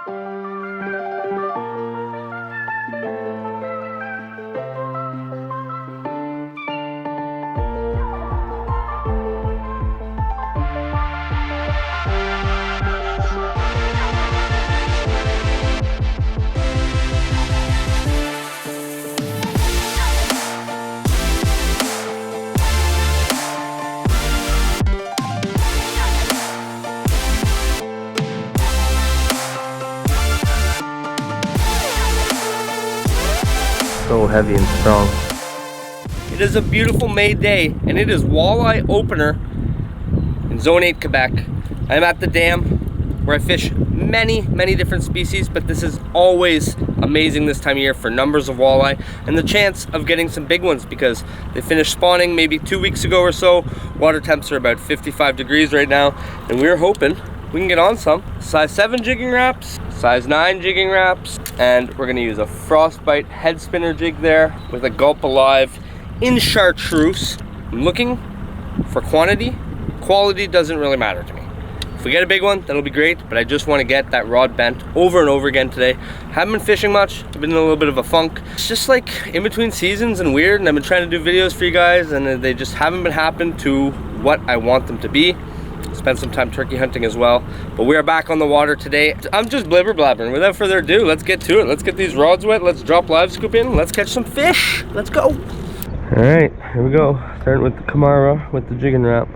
So heavy and strong. It is a beautiful May day, and it is walleye opener in Zone 8, Quebec. I'm at the dam where I fish many different species, but this is always amazing this time of year for numbers of walleye and the chance of getting some big ones because they finished spawning maybe 2 weeks ago or so. Water temps are about 55 degrees right now, and we're hoping we can get on some. Size 7 jigging wraps, size 9 jigging wraps, and we're gonna use a frostbite head spinner jig there with a gulp alive in chartreuse. I'm looking for quantity. Quality doesn't really matter to me. If we get a big one, that'll be great, but I just want to get that rod bent over and over again today. Haven't been fishing much. I've been in a little bit of a funk. It's just like in between seasons and weird, and I've been trying to do videos for you guys, and they just haven't been happening to what I want them to be. Spent some time turkey hunting as well, but we are back on the water today. I'm just blibber blabbering. Without further ado, let's get to it. Let's get these rods wet. Let's drop live scoop in. Let's catch some fish. Let's go. All right, here we go. Starting with the Camara with the jigging wrap.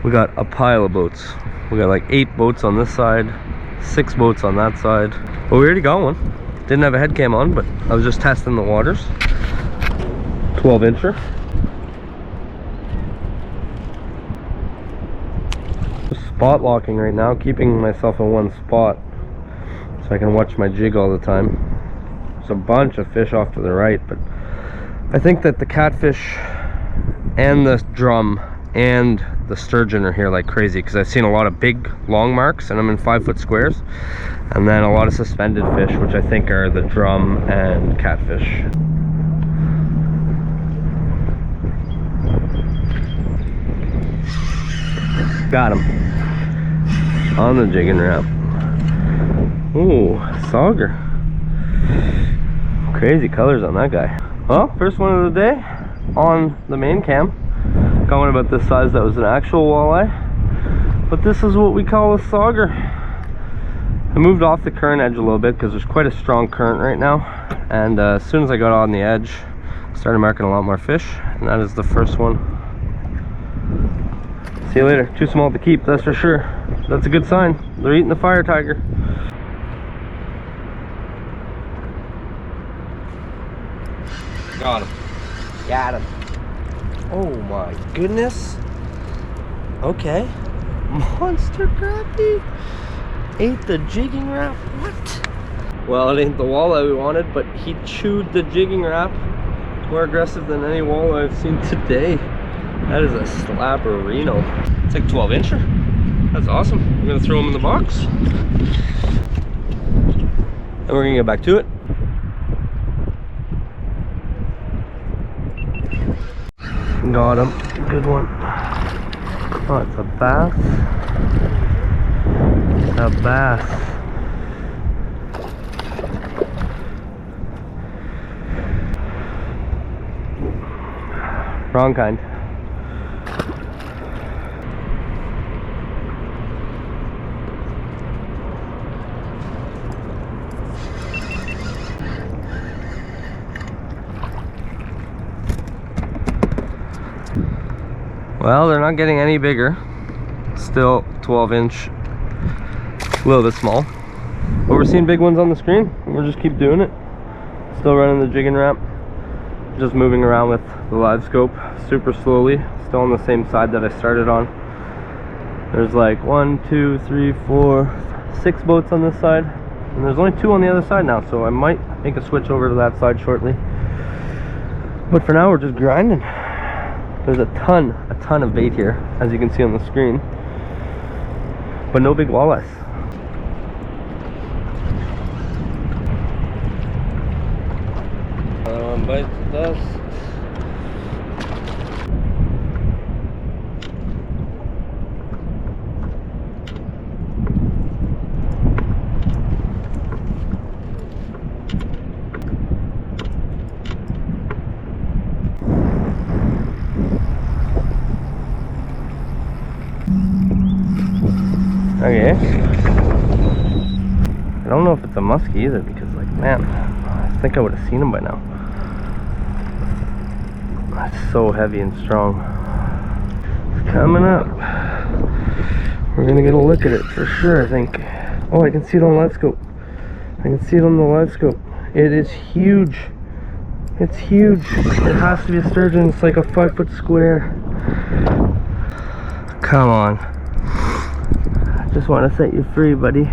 We got a pile of boats. We got like 8 boats on this side, 6 boats on that side. Well, we already got one. Didn't have a head cam on, but I was just testing the waters. 12-incher. Spot locking right now, keeping myself in one spot so I can watch my jig all the time. There's a bunch of fish off to the right, but I think that the catfish and the drum and the sturgeon are here like crazy because I've seen a lot of big long marks and I'm in 5-foot squares, and then a lot of suspended fish, which I think are the drum and catfish. Got him on the jigging wrap. Ooh, sauger. Crazy colors on that guy. Well, first one of the day on the main cam. Got one about this size that was an actual walleye, but this is what we call a sauger. I moved off the current edge a little bit because there's quite a strong current right now, and as soon as I got on the edge, I started marking a lot more fish, and that is the first one. See you later. Too small to keep, that's for sure. That's a good sign. They're eating the fire tiger. Got him. Got him. Oh my goodness. Okay. Monster crappie. Ate the jigging wrap. What? Well, it ain't the walleye we wanted, but he chewed the jigging wrap. More aggressive than any walleye I've seen today. That is a slapperino. It's like 12-incher. That's awesome. I'm gonna throw him in the box. And we're gonna get back to it. Got him. Good one. Oh, it's a bass. It's a bass. Wrong kind. Well, they're not getting any bigger. Still 12-inch, a little bit small. But we're seeing big ones on the screen. We'll just keep doing it. Still running the jigging wrap. Just moving around with the live scope super slowly. Still on the same side that I started on. There's like 1, 2, 3, 4, 6 boats on this side. And there's only 2 on the other side now, so I might make a switch over to that side shortly. But for now, we're just grinding. There's a ton of bait here, as you can see on the screen, but no big walleyes. Another one bites the dust. Okay. I don't know if it's a muskie either because, like, man, I think I would have seen him by now. It's so heavy and strong. It's coming up. We're gonna get a look at it for sure, I think. Oh, I can see it on the live scope. I can see it on the live scope. It is huge. It's huge. It has to be a sturgeon. It's like a 5-foot square. Come on. I just want to set you free, buddy.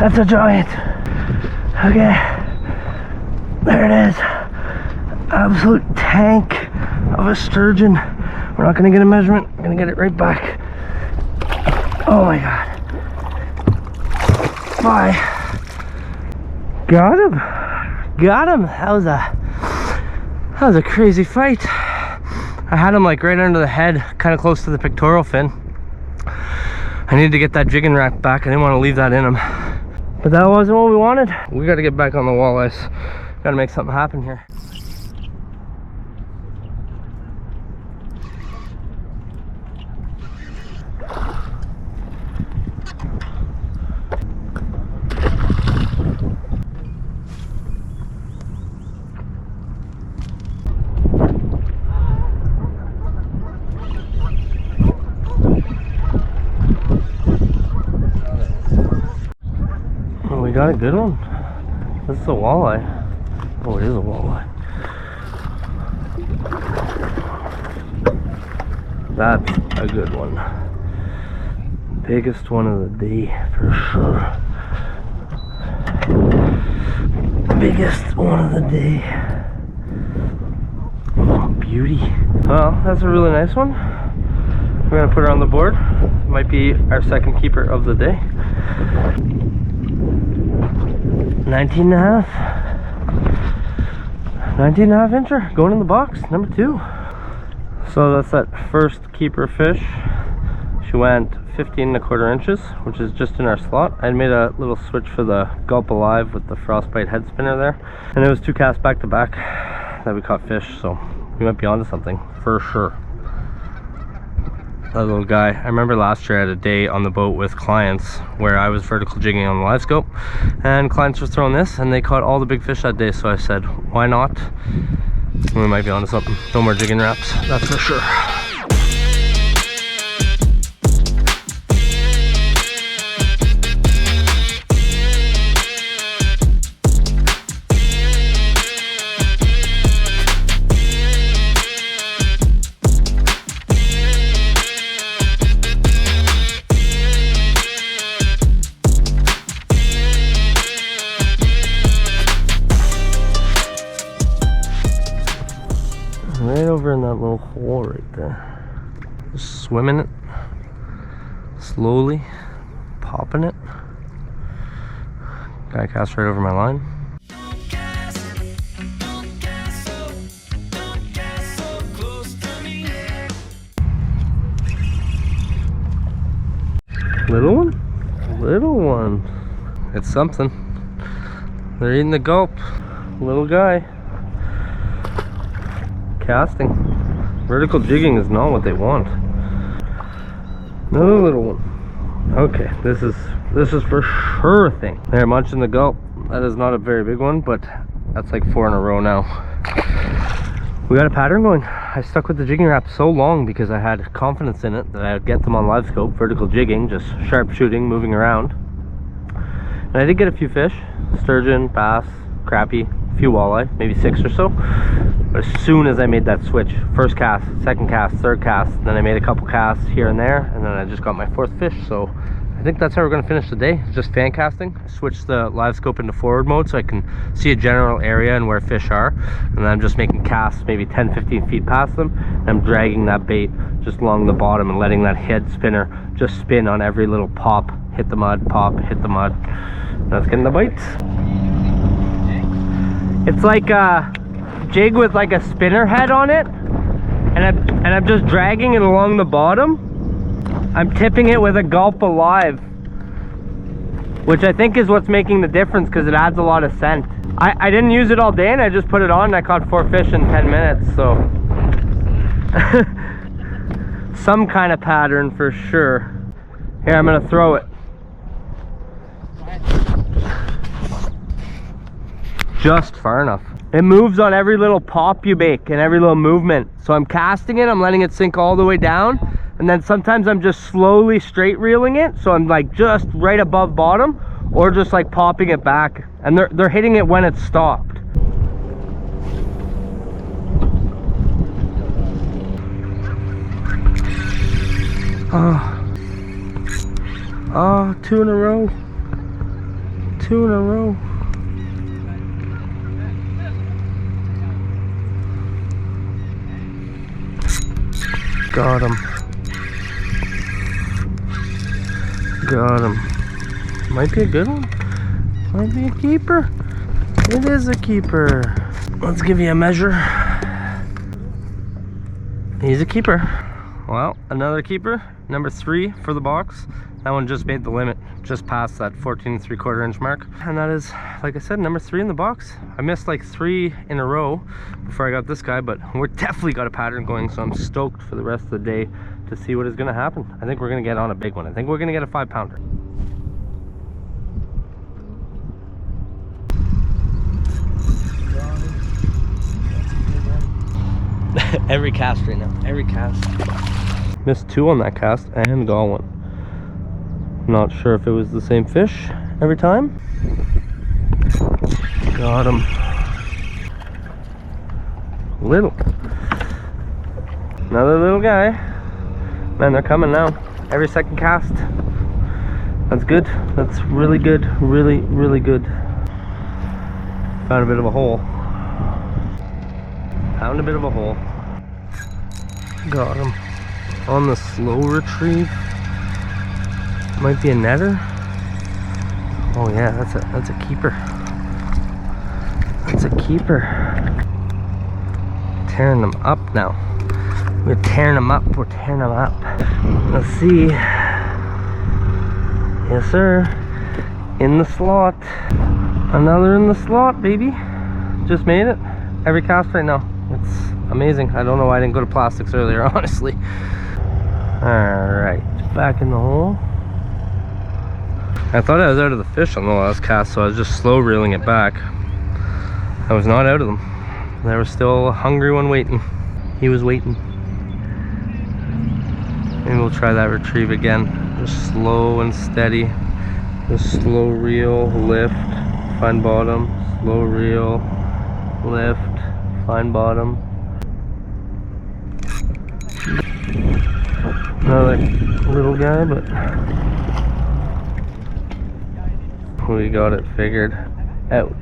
That's a giant. Okay, there it is. Absolute tank of a sturgeon. We're not gonna get a measurement. I'm gonna get it right back. Oh my god. Bye. Got him. Got him. That was a crazy fight. I had him like right under the head, kind of close to the pectoral fin. I needed to get that jigging rack back. I didn't want to leave that in him. But that wasn't what we wanted. We got to get back on the walleyes. Got to make something happen here. We got a good one. This is a walleye. Oh, it is a walleye. That's a good one. Biggest one of the day for sure. Biggest one of the day. Oh, beauty. Well, that's a really nice one. We're gonna put her on the board. Might be our second keeper of the day. 19 and a half. 19 and a half incher going in the box, number 2. So that's that first keeper fish. She went 15 1/4 inches, which is just in our slot. I made a little switch for the gulp alive with the frostbite head spinner there, and it was 2 casts back to back that we caught fish, so we might be onto something for sure. That little guy, I remember last year I had a day on the boat with clients where I was vertical jigging on the live scope, and clients were throwing this and they caught all the big fish that day, so I said, why not? We might be onto something. No more jigging wraps, that's for sure. Right over in that little hole right there. Just swimming it. Slowly. Popping it. Guy cast right over my line. Little one? Little one. It's something. They're eating the gulp. Little guy. Casting. Vertical jigging is not what they want. Another little one. Okay, this is for sure a thing. They're munching the gulp. That is not a very big one, but that's like 4 in a row now. We got a pattern going. I stuck with the jigging wrap so long because I had confidence in it that I would get them on live scope, vertical jigging, just sharp shooting, moving around. And I did get a few fish, sturgeon, bass, crappie, a few walleye, maybe 6 or so. But as soon as I made that switch, first cast, second cast, third cast, then I made a couple casts here and there, and then I just got my 4th fish. So I think that's how we're going to finish the day, just fan casting. I switched the live scope into forward mode so I can see a general area and where fish are, and then I'm just making casts maybe 10-15 feet past them, and I'm dragging that bait just along the bottom and letting that head spinner just spin on every little pop, hit the mud, pop, hit the mud. That's getting the bites. It's like a jig with like a spinner head on it, and I'm just dragging it along the bottom. I'm tipping it with a gulp alive, which I think is what's making the difference because it adds a lot of scent. I didn't use it all day and I just put it on and I caught 4 fish in 10 minutes, so some kind of pattern for sure. Here, I'm gonna throw it. Just far enough. It moves on every little pop you make and every little movement. So I'm casting it, I'm letting it sink all the way down, and then sometimes I'm just slowly straight reeling it, so I'm like just right above bottom, or just like popping it back, and they're hitting it when it's stopped. Oh, 2 in a row. 2 in a row. Got him. Got him. Might be a good one. Might be a keeper. It is a keeper. Let's give you a measure. He's a keeper. Well, another keeper. Number 3 for the box. That one just made the limit, just past that 14 3/4 inch mark. And that is, like I said, number 3 in the box. I missed like 3 in a row before I got this guy, but we're definitely got a pattern going, so I'm stoked for the rest of the day to see what is gonna happen. I think we're gonna get on a big one. I think we're gonna get a 5-pounder. Every cast right now, every cast. Missed 2 on that cast and got one. Not sure if it was the same fish every time. Got him. Little. Another little guy. Man, they're coming now. Every second cast. That's good. That's really good. Really, really good. Found a bit of a hole. Found a bit of a hole. Got him. On the slow retrieve. Might be a netter. Oh yeah, that's a keeper. That's a keeper. Tearing them up now. We're tearing them up. We're tearing them up. Let's see. Yes, sir. In the slot. Another in the slot, baby. Just made it. Every cast right now. It's amazing. I don't know why I didn't go to plastics earlier, honestly. Alright, back in the hole. I thought I was out of the fish on the last cast, so I was just slow reeling it back. I was not out of them. There was still a hungry one waiting. He was waiting. Maybe we'll try that retrieve again. Just slow and steady. Just slow reel, lift, find bottom. Slow reel, lift, find bottom. Another little guy, but we got it figured out.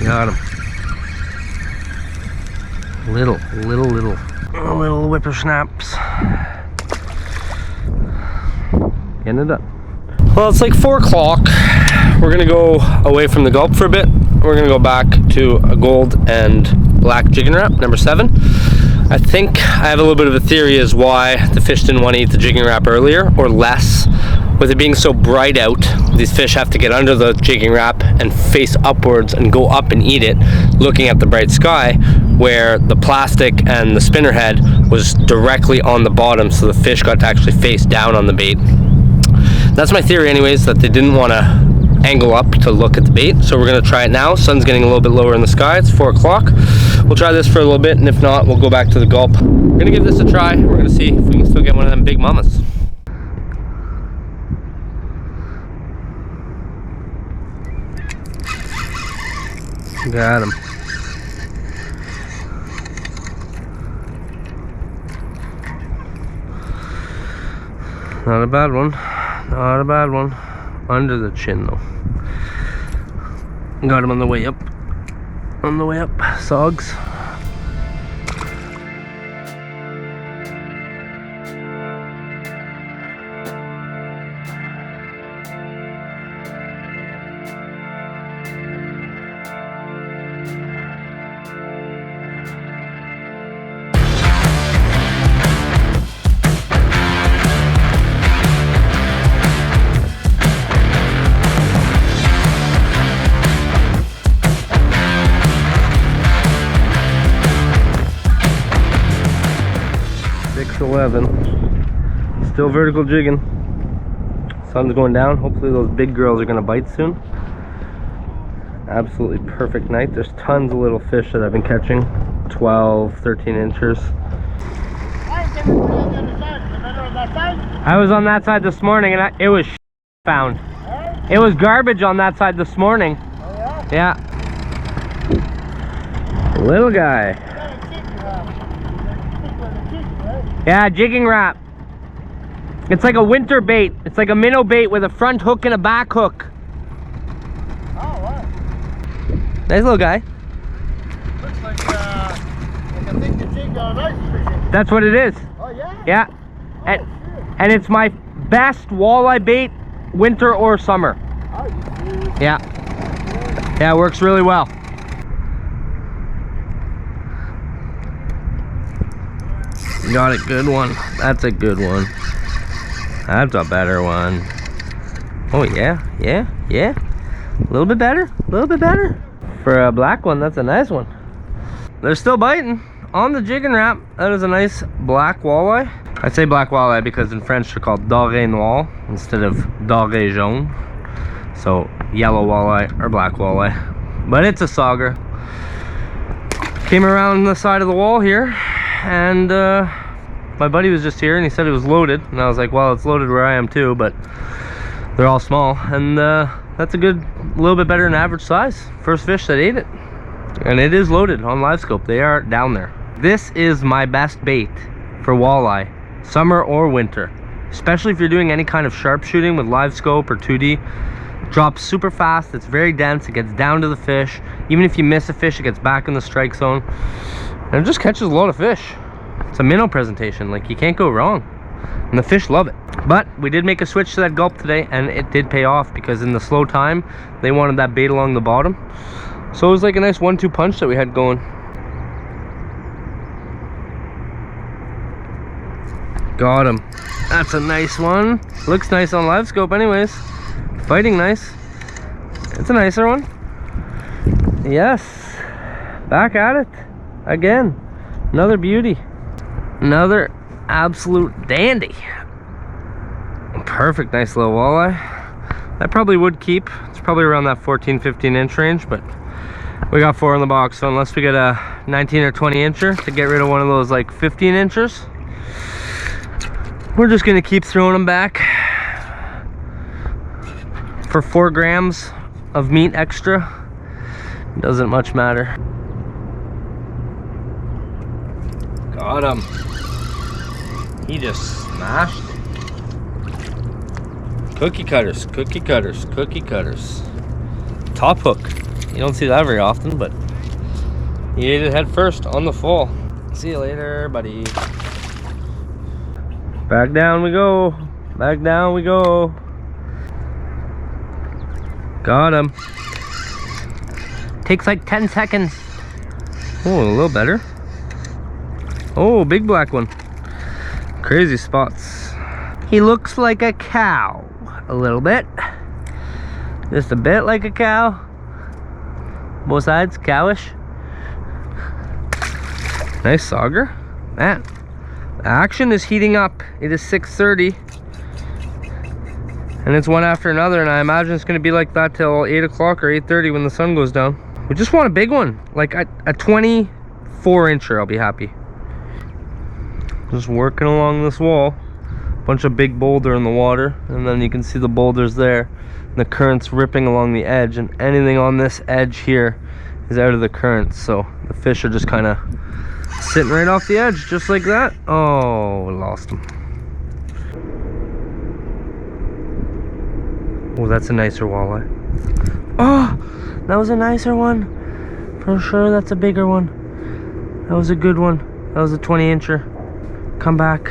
Got him. Little whippersnaps. Getting it done. Well, it's like 4 o'clock. We're gonna go away from the gulp for a bit. We're gonna go back to a gold and black jigging wrap, number 7. I think I have a little bit of a theory as why the fish didn't want to eat the jigging wrap earlier, or less. With it being so bright out, these fish have to get under the jigging wrap and face upwards and go up and eat it, looking at the bright sky, where the plastic and the spinner head was directly on the bottom, so the fish got to actually face down on the bait. That's my theory anyways, that they didn't want to angle up to look at the bait. So we're going to try it now. Sun's getting a little bit lower in the sky. It's 4 o'clock. We'll try this for a little bit, and if not, we'll go back to the gulp. We're going to give this a try. We're going to see if we can still get one of them big mamas. Got him. Not a bad one. Not a bad one. Under the chin though. Got him on the way up. On the way up. Sogs. 11. Still vertical jigging. Sun's going down. Hopefully those big girls are gonna bite soon. Absolutely perfect night. There's tons of little fish that I've been catching. 12, 13 inches. I was on that side this morning and it was found. It was garbage on that side this morning. Yeah. Little guy. Yeah, jigging wrap. It's like a winter bait. It's like a minnow bait with a front hook and a back hook. Oh, wow. Nice little guy. Looks like a thing to jig ice fishing. That's what it is. Oh, yeah? Yeah. Oh, and it's my best walleye bait, winter or summer. oh, you serious? Yeah. Yeah, it works really well. Got a good one. That's a good one. That's a better one. Oh yeah, yeah, yeah. A little bit better, a little bit better. For a black one, that's a nice one. They're still biting on the jigging wrap. That is a nice black walleye. I say black walleye because in French they're called doré noir instead of doré jaune. So yellow walleye or black walleye. But it's a sauger. Came around the side of the wall here and my buddy was just here and he said it was loaded, and I was like, well, it's loaded where I am too, but they're all small, and that's a good, little bit better than average size. First fish that ate it, and it is loaded on live scope. They are down there. This is my best bait for walleye, summer or winter, especially if you're doing any kind of sharpshooting with live scope or 2D. It drops super fast, it's very dense, it gets down to the fish. Even if you miss a fish, it gets back in the strike zone, and it just catches a lot of fish. It's a minnow presentation, like you can't go wrong, and the fish love it. But we did make a switch to that gulp today, and it did pay off, because in the slow time they wanted that bait along the bottom, so it was like a nice 1-2 punch that we had going. Got him. That's a nice one. Looks nice on live scope anyways. Fighting nice. It's a nicer one. Yes, back at it again. Another beauty. Another absolute dandy. Perfect, nice little walleye. That probably would keep. It's probably around that 14-15 inch range, but we got 4 in the box, so unless we get a 19 or 20 incher to get rid of one of those like 15 inchers, we're just gonna keep throwing them back for 4 grams of meat extra. Doesn't much matter. Got him. He just smashed it. Cookie cutters, cookie cutters, cookie cutters. Top hook. You don't see that very often, but he ate it head first on the fall. See you later, buddy. Back down we go. Back down we go. Got him. Takes like 10 seconds. Oh, a little better. Oh, big black one. Crazy spots. He looks like a cow. A little bit. Just a bit like a cow. Both sides, cowish. Nice sauger. Man, action is heating up. It is 6:30. And it's one after another, and I imagine it's going to be like that till 8 o'clock or 8:30 when the sun goes down. We just want a big one. Like a 24 incher, I'll be happy. Just working along this wall. Bunch of big boulder in the water, and then you can see the boulders there. And the current's ripping along the edge, and anything on this edge here is out of the current. So the fish are just kind of sitting right off the edge, just like that. Oh, we lost him. Oh, that's a nicer walleye. Oh, that was a nicer one. For sure, that's a bigger one. That was a good one. That was a 20 incher. Come back.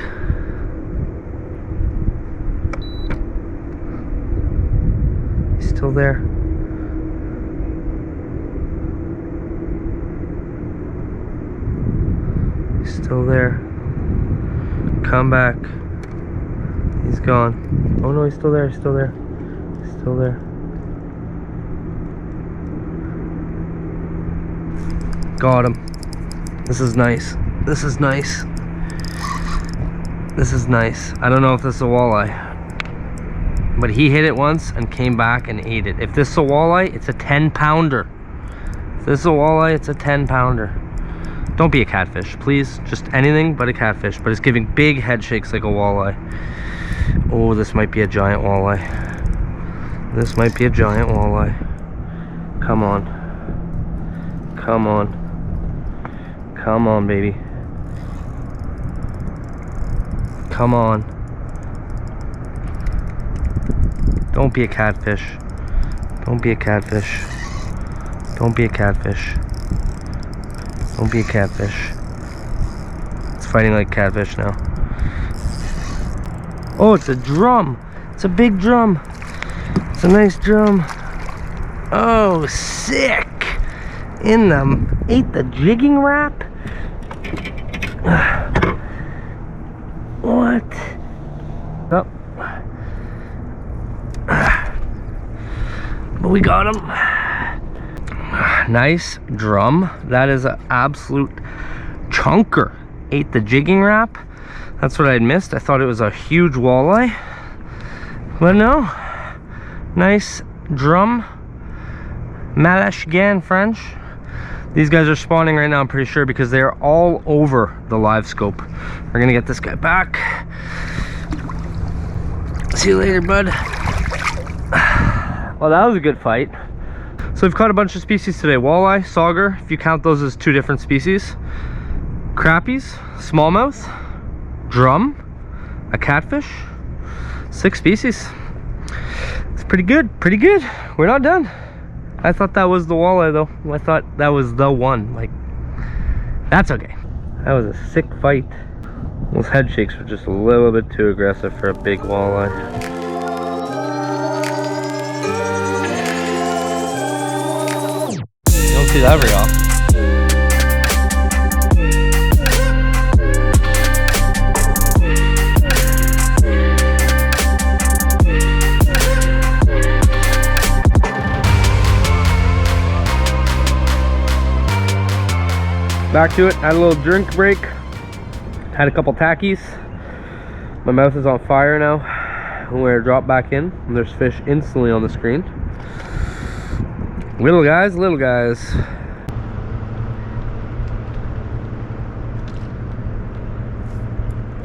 He's still there. He's still there. Come back. He's gone. Oh no, he's still there, he's still there. He's still there. Got him. This is nice. This is nice. This is nice. I don't know if this is a walleye, but he hit it once and came back and ate it. If this is a walleye, it's a 10-pounder. If this is a walleye, it's a 10-pounder. Don't be a catfish, please. Just anything but a catfish. But it's giving big head shakes like a walleye. Oh, this might be a giant walleye. This might be a giant walleye. Come on. Come on. Come on, baby. Come on. Don't be a catfish. Don't be a catfish. Don't be a catfish. Don't be a catfish. It's fighting like catfish now. Oh, it's a drum. It's a big drum. It's a nice drum. Oh, sick. In them. Ate the jigging wrap? What? Oh. But we got him. Nice drum. That is an absolute chunker. Ate the jigging wrap. That's what I'd missed. I thought it was a huge walleye, but no. Nice drum. Malashgan French. These guys are spawning right now, I'm pretty sure, because they're all over the live scope. We're gonna get this guy back. See you later, bud. Well, that was a good fight. So we've caught a bunch of species today. Walleye, sauger, if you count those as 2 different species. Crappies, smallmouth, drum, a catfish. 6 species. It's pretty good, pretty good. We're not done. I thought that was the walleye though. I thought that was the one. Like, that's okay. That was a sick fight. Those head shakes were just a little bit too aggressive for a big walleye. You don't see that very often. Back to it. Had a little drink break. Had a couple tackies. My mouth is on fire now. We're gonna drop back in, and there's fish instantly on the screen. Little guys, little guys.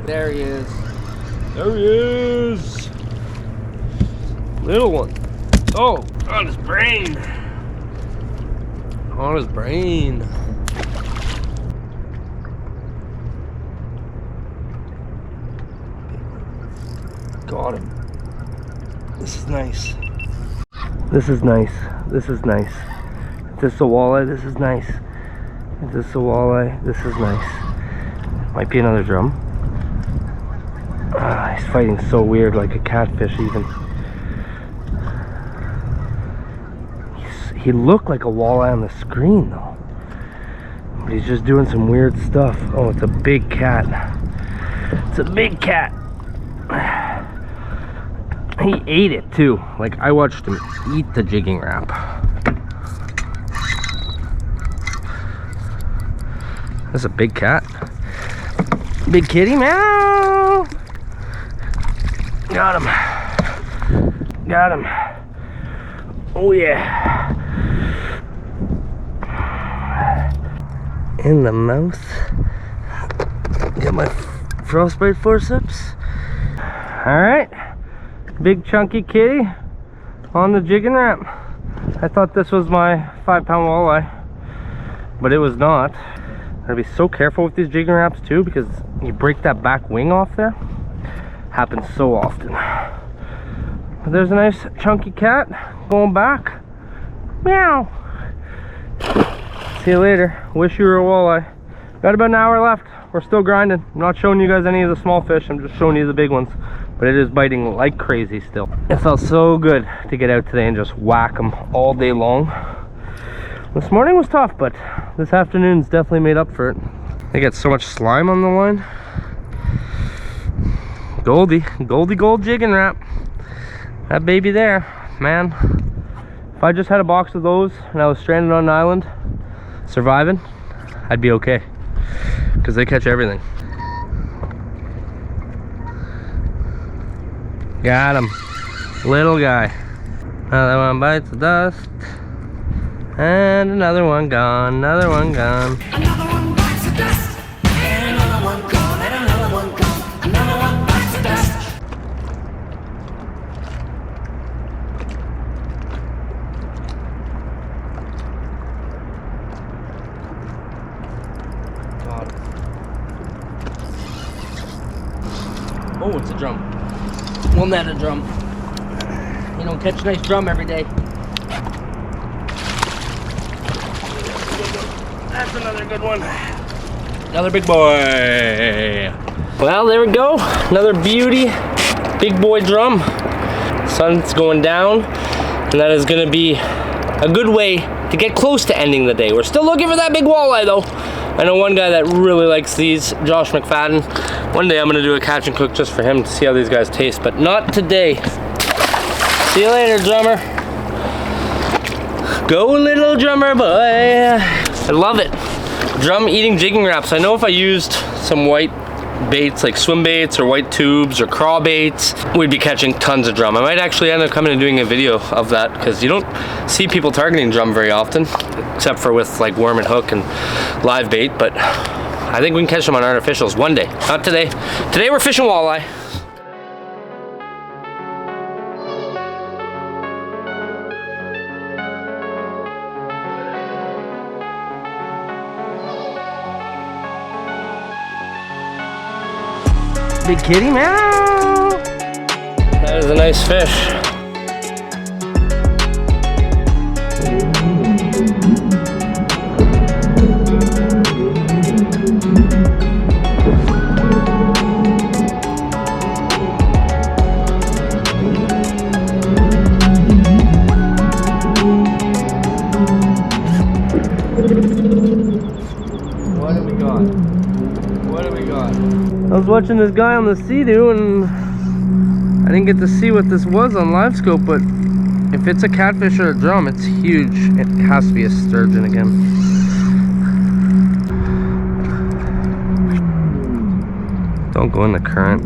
There he is. There he is. Little one. Oh, on his brain. On his brain. Got him. This is nice. This is nice. This is nice. If this is a walleye, this is nice. If this is a walleye, this is nice. Might be another drum. He's fighting so weird, like a catfish even. He looked like a walleye on the screen though. But he's just doing some weird stuff. Oh, it's a big cat. It's a big cat. He ate it too. Like, I watched him eat the jigging wrap. That's a big cat. Big kitty, meow. Got him. Got him. Oh yeah. In the mouth. Get my frostbite forceps. All right. Big chunky kitty on the jigging wrap. I thought this was my 5-pound walleye, but it was not. Gotta be so careful with these jigging wraps too, because you break that back wing off there. Happens so often. But there's a nice chunky cat going back. Meow. See you later. Wish you were a walleye. Got about an hour left. We're still grinding. I'm not showing you guys any of the small fish. I'm just showing you the big ones. But it is biting like crazy still. It felt so good to get out today and just whack them all day long. This morning was tough, but this afternoon's definitely made up for it. They get so much slime on the line. Goldie gold jigging wrap. That baby there, man. If I just had a box of those and I was stranded on an island, surviving, I'd be okay. Because they catch everything. Got him. Little guy. Another one bites the dust. And another one gone. Another one gone. Another one bites the dust. And another one gone. And another one gone. Another one bites the dust. God. Oh, it's a drum. We'll net a drum. You don't catch a nice drum every day. That's another good one. Another big boy. Well, there we go. Another beauty. Big boy drum. Sun's going down, and that is gonna be a good way to get close to ending the day. We're still looking for that big walleye though. I know one guy that really likes these, Josh McFadden. One day I'm gonna do a catch and cook just for him to see how these guys taste, but not today. See you later, drummer. Go little drummer boy. I love it. Drum eating jigging wraps. I know if I used some white baits like swim baits or white tubes or craw baits, we'd be catching tons of drum. I might actually end up coming and doing a video of that because you don't see people targeting drum very often, except for with like worm and hook and live bait, but I think we can catch them on artificials one day. Not today. Today we're fishing walleye. Big kitty, meow. That is a nice fish. What do we got? What do we got? I was watching this guy on the Sea-Doo and I didn't get to see what this was on live scope, but if it's a catfish or a drum, it's huge. It has to be a sturgeon again. Don't go in the current.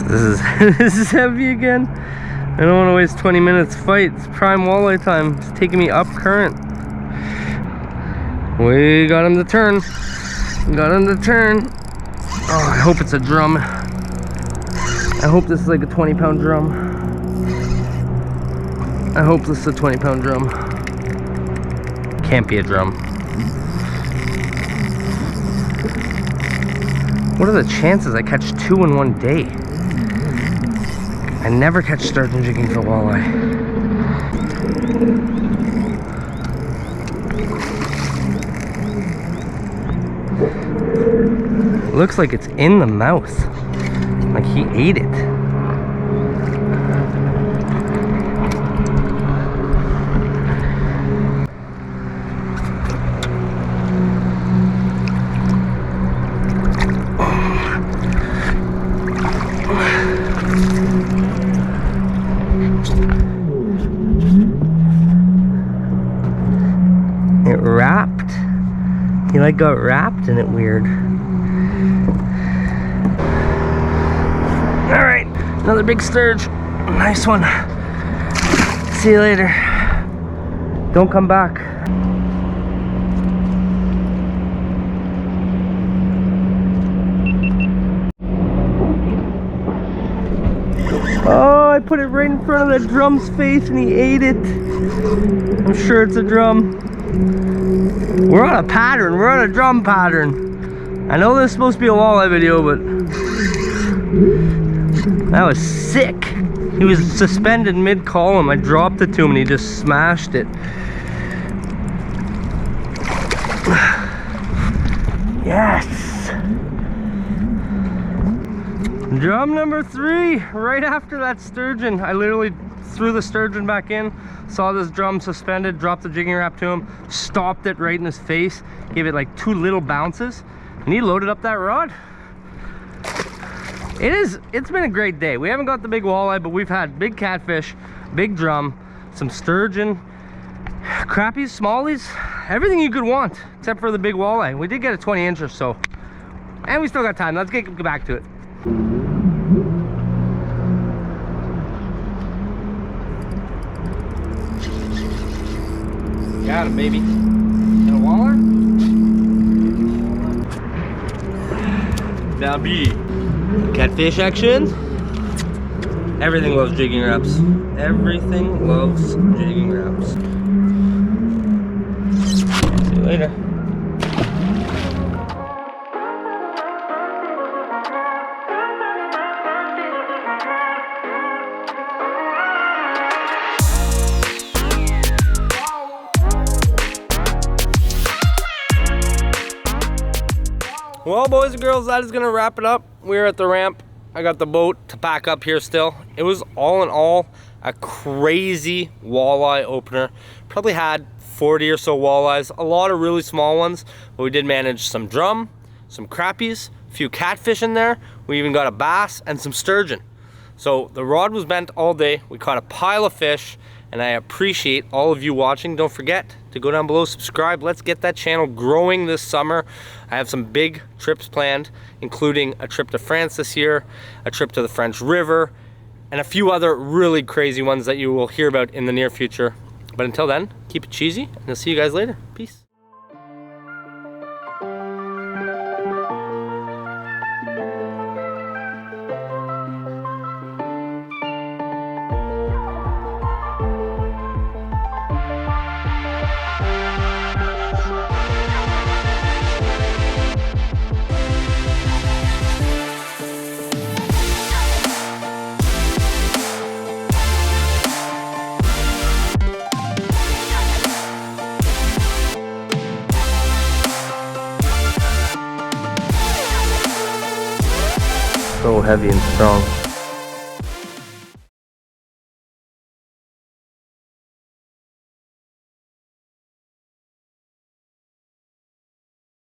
This is this is heavy again. I don't want to waste 20 minutes fight. It's prime walleye time. It's taking me up current. We got him to turn. Got him to turn. Oh, I hope it's a drum. I hope this is like a 20-pound drum. I hope this is a 20-pound drum. Can't be a drum. What are the chances I catch two in one day? I never catch sturgeon jigging for walleye. Looks like it's in the mouth. Like he ate it. It wrapped. He like got wrapped in it weird. All right, another big sturge. Nice one. See you later. Don't come back. Oh, I put it right in front of the drum's face and he ate it. I'm sure it's a drum. We're on a pattern. We're on a drum pattern. I know this is supposed to be a walleye video, but that was sick. He was suspended mid-column. I dropped it to him and he just smashed it. Yes! Drum number 3, right after that sturgeon. I literally threw the sturgeon back in, saw this drum suspended, dropped the jigging wrap to him, stopped it right in his face, gave it like 2 little bounces, and he loaded up that rod. It's been a great day. We haven't got the big walleye, but we've had big catfish, big drum, some sturgeon, crappies, smallies, everything you could want, except for the big walleye. We did get a 20-incher, so, and we still got time. Let's get back to it. Got him, baby. And a walleye? Baby. Catfish action. Everything loves jigging wraps. Everything loves jigging wraps. See you later. Well, boys and girls, that is gonna wrap it up. We're at the ramp. I got the boat to pack up here still. It was all in all a crazy walleye opener. Probably had 40 or so walleyes, a lot of really small ones, but we did manage some drum, some crappies, a few catfish in there. We even got a bass and some sturgeon. So the rod was bent all day. We caught a pile of fish, and I appreciate all of you watching. Don't forget to go down below, subscribe. Let's get that channel growing this summer. I have some big trips planned, including a trip to France this year, a trip to the French River, and a few other really crazy ones that you will hear about in the near future. But until then, keep it cheesy, and I'll see you guys later. Peace. So heavy and strong.